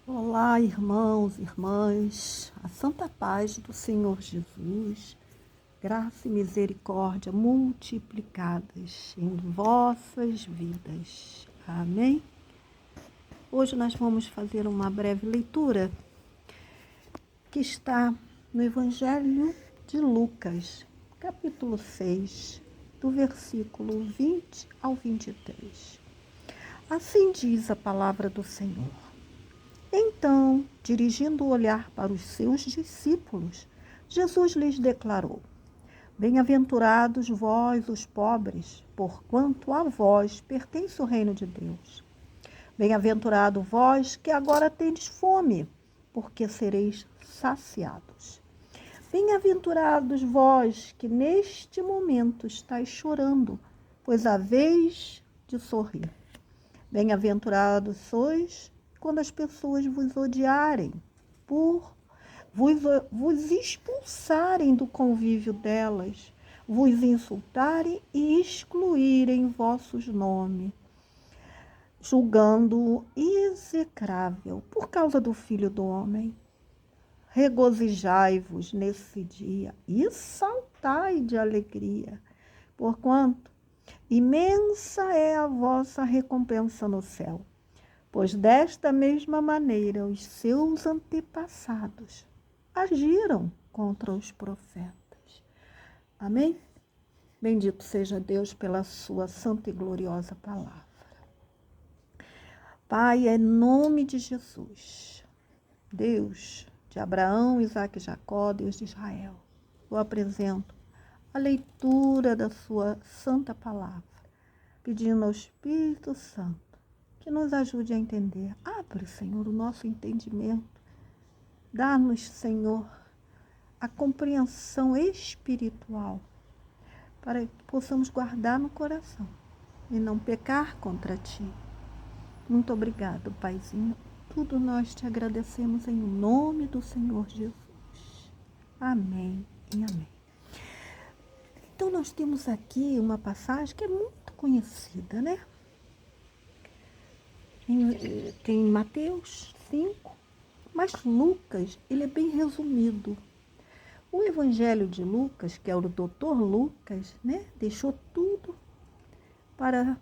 Olá, irmãos, irmãs, a santa paz do Senhor Jesus, graça e misericórdia multiplicadas em vossas vidas. Amém? Hoje nós vamos fazer uma breve leitura que está no Evangelho de Lucas, capítulo 6, do versículo 20 ao 23. Assim diz a palavra do Senhor. Então, dirigindo o olhar para os seus discípulos, Jesus lhes declarou: Bem-aventurados vós, os pobres, porquanto a vós pertence o reino de Deus. Bem-aventurado vós que agora tendes fome, porque sereis saciados. Bem-aventurados vós que neste momento estáis chorando, pois haveis de sorrir. Bem-aventurados sois quando as pessoas vos odiarem, vos expulsarem do convívio delas, vos insultarem e excluírem vossos nomes, julgando-o execrável por causa do Filho do Homem. Regozijai-vos nesse dia e saltai de alegria, porquanto imensa é a vossa recompensa no céu. Pois desta mesma maneira os seus antepassados agiram contra os profetas. Amém? Bendito seja Deus pela sua santa e gloriosa palavra. Pai, em nome de Jesus, Deus de Abraão, Isaque e Jacó, Deus de Israel, eu apresento a leitura da sua santa palavra, pedindo ao Espírito Santo que nos ajude a entender. Abre, Senhor, o nosso entendimento. Dá-nos, Senhor, a compreensão espiritual para que possamos guardar no coração e não pecar contra Ti. Muito obrigado, Paizinho. Tudo nós te agradecemos em nome do Senhor Jesus. Amém e amém. Então, nós temos aqui uma passagem que é muito conhecida, né? Tem Mateus 5, mas Lucas, ele é bem resumido. O Evangelho de Lucas, que é o Dr. Lucas, né, deixou tudo para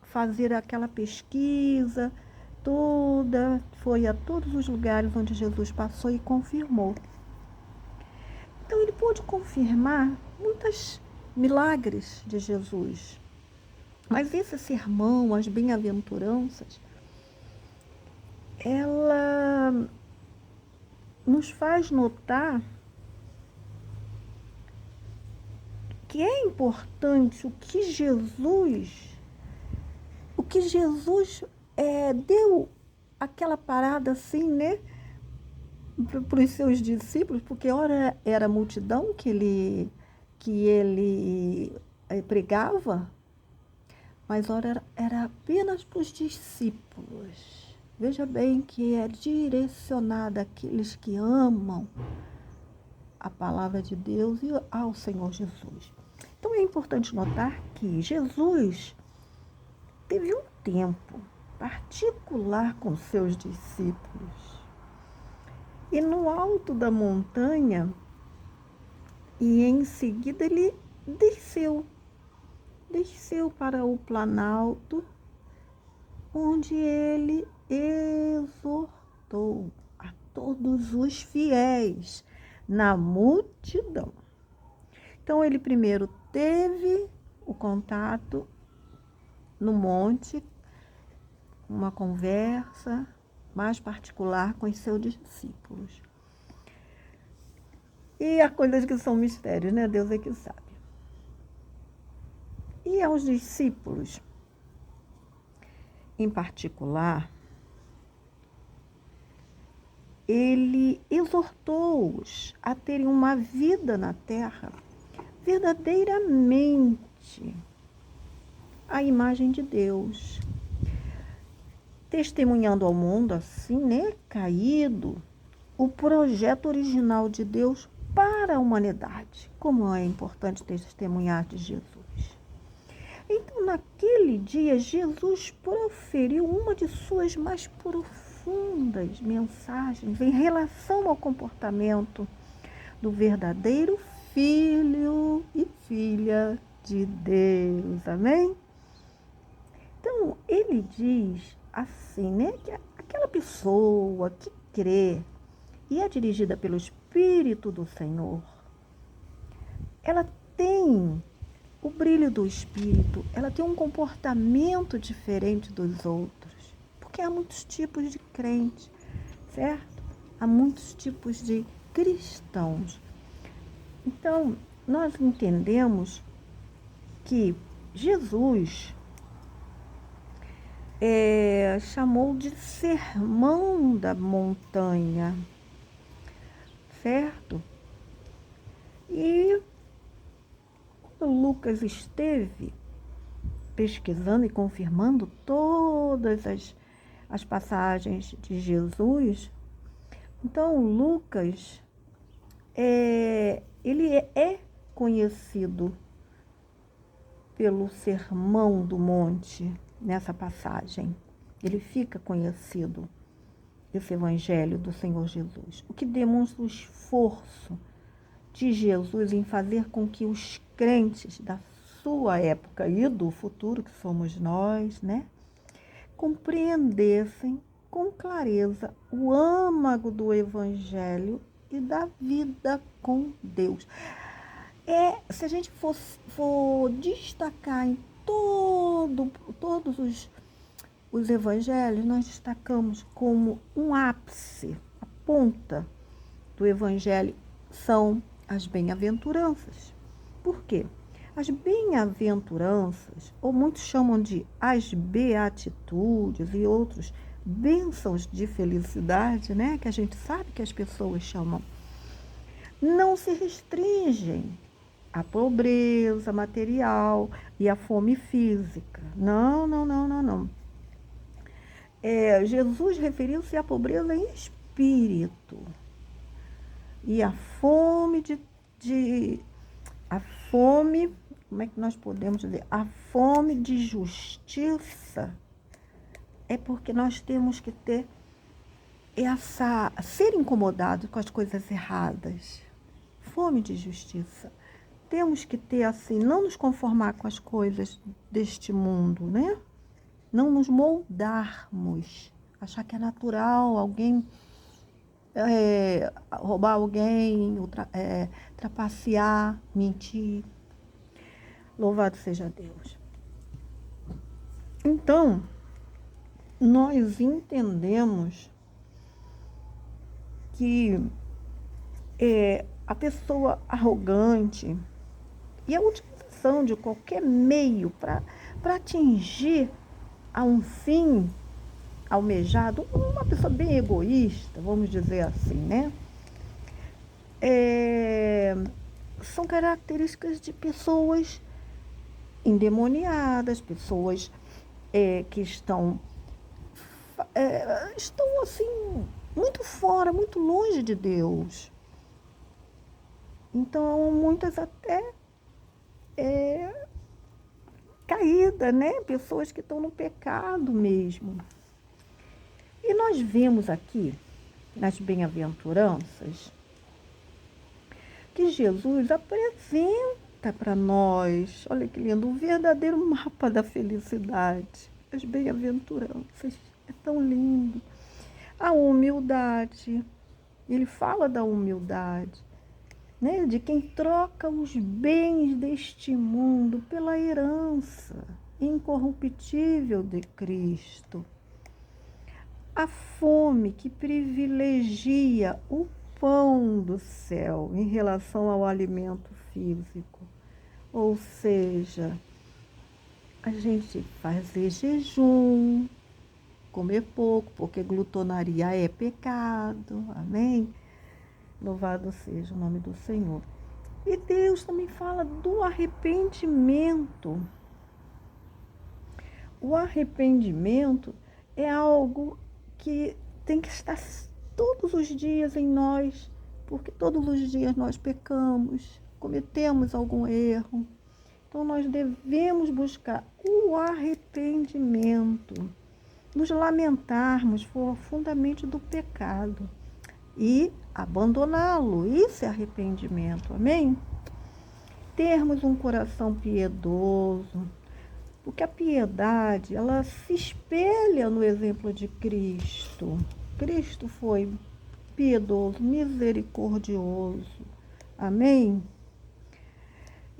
fazer aquela pesquisa toda, foi a todos os lugares onde Jesus passou e confirmou. Então, ele pôde confirmar muitos milagres de Jesus. Mas esse sermão, as bem-aventuranças, ela nos faz notar que é importante o que Jesus deu aquela parada assim, né, para os seus discípulos, porque ora era a multidão que ele pregava, mas ora era apenas para os discípulos. Veja bem que é direcionada àqueles que amam a palavra de Deus e ao Senhor Jesus. Então é importante notar que Jesus teve um tempo particular com seus discípulos. E no alto da montanha, e em seguida ele desceu para o planalto, onde ele exortou a todos os fiéis na multidão. Então, ele primeiro teve o contato no monte, uma conversa mais particular com os seus discípulos. E há coisas que são mistérios, né? Deus é que sabe. E aos discípulos, em particular, ele exortou-os a terem uma vida na terra verdadeiramente a imagem de Deus, testemunhando ao mundo assim, né, caído, o projeto original de Deus para a humanidade. Como é importante testemunhar de Jesus. Então, naquele dia, Jesus proferiu uma de suas mais profundas profundas mensagens em relação ao comportamento do verdadeiro filho e filha de Deus. Amém? Então, ele diz assim, né, que aquela pessoa que crê e é dirigida pelo Espírito do Senhor, ela tem o brilho do Espírito, ela tem um comportamento diferente dos outros, porque há muitos tipos de crentes, certo? Há muitos tipos de cristãos. Então, nós entendemos que Jesus chamou de sermão da montanha, certo? E quando Lucas esteve pesquisando e confirmando todas as passagens de Jesus, então Lucas, ele é conhecido pelo Sermão do Monte nessa passagem. Ele fica conhecido, esse evangelho do Senhor Jesus, o que demonstra o esforço de Jesus em fazer com que os crentes da sua época e do futuro, que somos nós, né, compreendessem com clareza o âmago do evangelho e da vida com Deus. Se a gente for destacar em todos os evangelhos, nós destacamos como um ápice, a ponta do evangelho são as bem-aventuranças. Por quê? As bem-aventuranças, ou muitos chamam de as beatitudes e outros bênçãos de felicidade, né? Que a gente sabe que as pessoas chamam, não se restringem à pobreza material e à fome física. Não. Jesus referiu-se à pobreza em espírito e à fome como é que nós podemos dizer? A fome de justiça é porque nós temos que ter ser incomodados com as coisas erradas. Fome de justiça. Temos que ter assim, não nos conformar com as coisas deste mundo, né? Não nos moldarmos, achar que é natural alguém roubar alguém, trapacear, mentir. Louvado seja Deus. Então, nós entendemos que a pessoa arrogante e a utilização de qualquer meio para atingir a um fim almejado, uma pessoa bem egoísta, vamos dizer assim, né? São características de pessoas endemoniadas, pessoas que estão assim, muito fora, muito longe de Deus. Então, muitas até caídas, né? Pessoas que estão no pecado mesmo. E nós vemos aqui, nas bem-aventuranças, que Jesus apresenta para nós, olha que lindo, o verdadeiro mapa da felicidade. As bem-aventuranças, é tão lindo. A humildade, ele fala da humildade, né? De quem troca os bens deste mundo pela herança incorruptível de Cristo. A fome que privilegia o pão do céu em relação ao alimento físico. Ou seja, a gente fazer jejum, comer pouco, porque glutonaria é pecado. Amém? Louvado seja o nome do Senhor. E Deus também fala do arrependimento. O arrependimento é algo que tem que estar todos os dias em nós, porque todos os dias nós pecamos, cometemos algum erro. Então, nós devemos buscar o arrependimento. nos lamentarmos profundamente do pecado e abandoná-lo. Isso é arrependimento, amém? Termos um coração piedoso, porque a piedade, ela se espelha no exemplo de Cristo. Cristo foi piedoso, misericordioso, amém?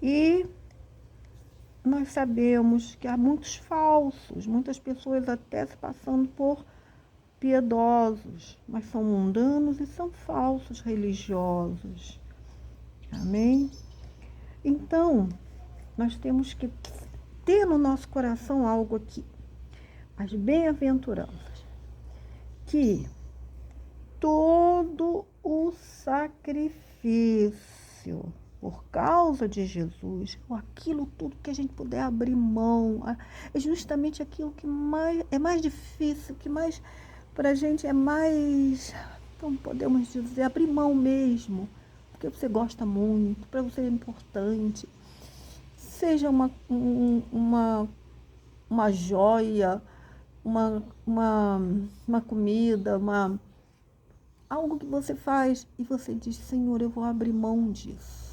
E nós sabemos que há muitos falsos, muitas pessoas até se passando por piedosos, mas são mundanos e são falsos religiosos. Amém? Então, nós temos que ter no nosso coração algo aqui. As bem-aventuranças, que todo o sacrifício por causa de Jesus, ou aquilo tudo que a gente puder abrir mão, é justamente aquilo que é mais difícil, que mais para a gente é mais, como podemos dizer, abrir mão mesmo, porque você gosta muito, para você é importante, seja uma joia, uma comida, algo que você faz e você diz, Senhor, eu vou abrir mão disso.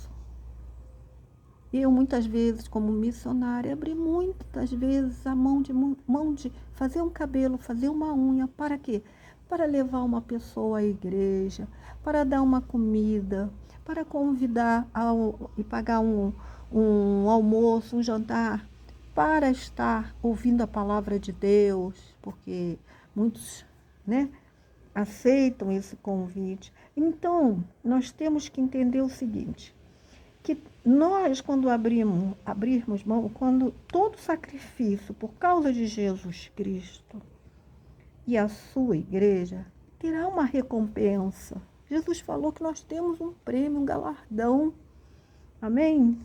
Eu, muitas vezes, como missionária, abri muitas vezes a mão de fazer um cabelo, fazer uma unha. Para quê? Para levar uma pessoa à igreja, para dar uma comida, para convidar e pagar um almoço, um jantar, para estar ouvindo a palavra de Deus, porque muitos, aceitam esse convite. Então, nós temos que entender o seguinte, que nós, quando abrirmos mão, quando todo sacrifício por causa de Jesus Cristo e a sua igreja, terá uma recompensa. Jesus falou que nós temos um prêmio, um galardão. Amém?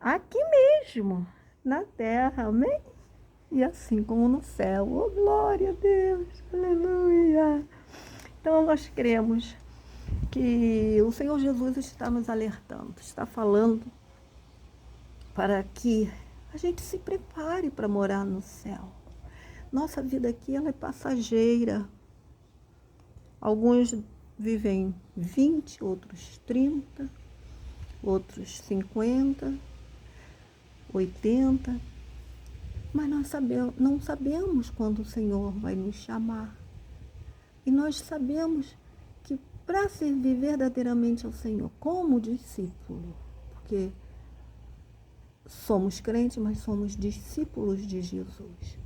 Aqui mesmo, na terra, amém? E assim como no céu. Oh, glória a Deus, aleluia. Então, nós cremos que o Senhor Jesus está nos alertando, está falando para que a gente se prepare para morar no céu. Nossa vida aqui, ela é passageira. Alguns vivem 20, outros 30, outros 50, 80. Mas nós não sabemos quando o Senhor vai nos chamar. E nós sabemos que para servir verdadeiramente ao Senhor como discípulo, porque somos crentes, mas somos discípulos de Jesus,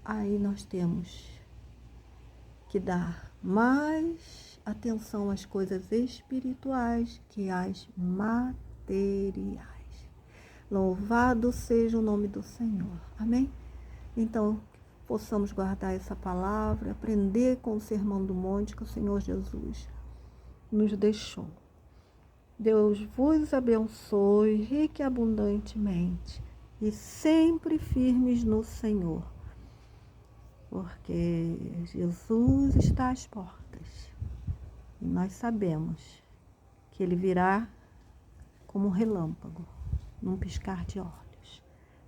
aí nós temos que dar mais atenção às coisas espirituais que às materiais. Louvado seja o nome do Senhor. Amém? Então, possamos guardar essa palavra, aprender com o Sermão do Monte que o Senhor Jesus nos deixou. Deus vos abençoe rica e abundantemente e sempre firmes no Senhor, porque Jesus está às portas e nós sabemos que Ele virá como um relâmpago, num piscar de olhos.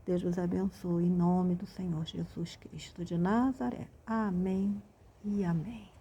Deus vos abençoe em nome do Senhor Jesus Cristo de Nazaré. Amém e amém.